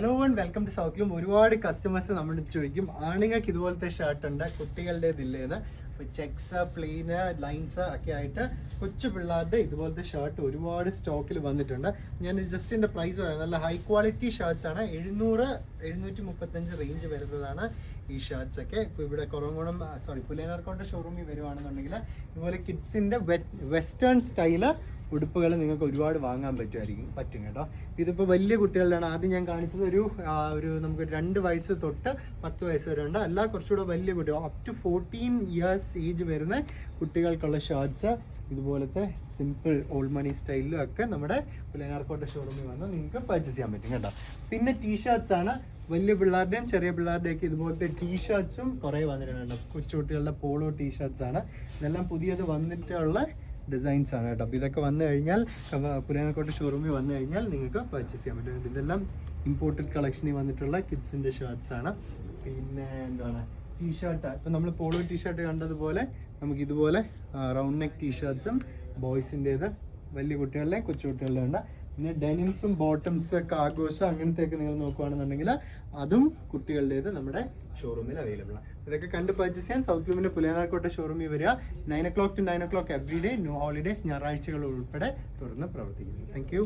Hello and welcome to South Loom. ഒരുപാട് customers നമ്മുടെ ചോദിക്കും ആണുങ്ങൾക്ക് ഇതുപോലത്തെ ഷർട്ട് ഉണ്ട്, കുട്ടികളുടേതില്ലേന്ന്. അപ്പോൾ ചെക്സ്, പ്ലെയിന്, ലൈൻസ് ഒക്കെ ആയിട്ട് കൊച്ചു പിള്ളേരുടെ ഇതുപോലത്തെ ഷർട്ട് ഒരുപാട് സ്റ്റോക്കിൽ വന്നിട്ടുണ്ട്. ഞാൻ ജസ്റ്റ് എൻ്റെ പ്രൈസ് പറയാം. നല്ല ഹൈ ക്വാളിറ്റി ഷർട്ട്സ് ആണ്. 700-735 റേഞ്ച് വരുന്നതാണ് ഈ ഷർട്ട്സ് ഒക്കെ. ഇപ്പോൾ ഇവിടെ കുറവംകുളം പുലിയനാർക്കോട്ടെ ഷോറൂമിൽ വരുവാണെന്നുണ്ടെങ്കിൽ ഇതുപോലെ കിഡ്സിൻ്റെ വെസ്റ്റേൺ സ്റ്റൈല് ഉടുപ്പുകൾ നിങ്ങൾക്ക് ഒരുപാട് വാങ്ങാൻ പറ്റും കേട്ടോ. ഇതിപ്പോൾ വലിയ കുട്ടികളുടെയാണ്. ആദ്യം ഞാൻ കാണിച്ചത് ഒരു നമുക്ക് 2 വയസ്സ് തൊട്ട് 10 വയസ്സ് വരെ ഉണ്ട്. അല്ല കുറച്ചുകൂടെ വലിയ കുട്ടികൾ അപ് ടു 14 ഇയേഴ്സ് ഏജ് വരുന്ന കുട്ടികൾക്കുള്ള ഷർട്ട്സ് ഇതുപോലത്തെ സിമ്പിൾ ഓൾഡ് മണി സ്റ്റൈലിലും ഒക്കെ നമ്മുടെ പുലിയനാർക്കോട്ടെ ഷോറൂമിൽ വന്ന് നിങ്ങൾക്ക് പർച്ചേസ് ചെയ്യാൻ പറ്റും കേട്ടോ. പിന്നെ ടീഷർട്ട്സ് ആണ്. വലിയ പിള്ളേരുടെയും ചെറിയ പിള്ളേരുടെയൊക്കെ ഇതുപോലത്തെ ടീഷർട്ട്സും കുറേ വന്നിട്ടുണ്ട്. കൊച്ചുകുട്ടികളുടെ പോളോ ടീഷർട്ട്സ് ആണ്. ഇതെല്ലാം പുതിയത് വന്നിട്ടുള്ള ഡിസൈൻസ് ആണ് കേട്ടോ. അപ്പോൾ ഇതൊക്കെ വന്നു കഴിഞ്ഞാൽ പുലിയനാർക്കോട്ടെ ഷോറൂമിൽ വന്നു കഴിഞ്ഞാൽ നിങ്ങൾക്ക് പർച്ചേസ് ചെയ്യാൻ പറ്റും. ഇതെല്ലാം ഇമ്പോർട്ടഡ് കളക്ഷനിൽ വന്നിട്ടുള്ള കിഡ്സിൻ്റെ ഷർട്ട്സ് ആണ്. പിന്നെ എന്താണ് ടീഷർട്ട്, ഇപ്പം നമ്മൾ പോളോ ടീഷർട്ട് കണ്ടതുപോലെ നമുക്ക് ഇതുപോലെ റൗണ്ട് നെക്ക് ടീഷർട്ട്സും ബോയ്സിൻ്റേത് വലിയ കുട്ടികളുടെയും കൊച്ചുകുട്ടികളുടെ ഉണ്ട്. പിന്നെ ഡെനിംസും ബോട്ടംസ്, കാർഗോസ് അങ്ങനത്തെയൊക്കെ നിങ്ങൾ നോക്കുകയാണെന്നുണ്ടെങ്കിൽ അതും കുട്ടികളുടേത് നമ്മുടെ ഷോറൂമിൽ അവൈലബിൾ ആണ്. ഇതൊക്കെ കണ്ട് പർച്ചേസ് ചെയ്യാൻ സൗത്ത് ലൂമിൻ്റെ പുലിയനാർക്കോട്ടെ ഷോറൂമിൽ വരിക. 9 o'clock to 9 o'clock every day, no holidays, ഞായറാഴ്ചകൾ ഉൾപ്പെടെ തുറന്ന് പ്രവർത്തിക്കുന്നു. Thank U.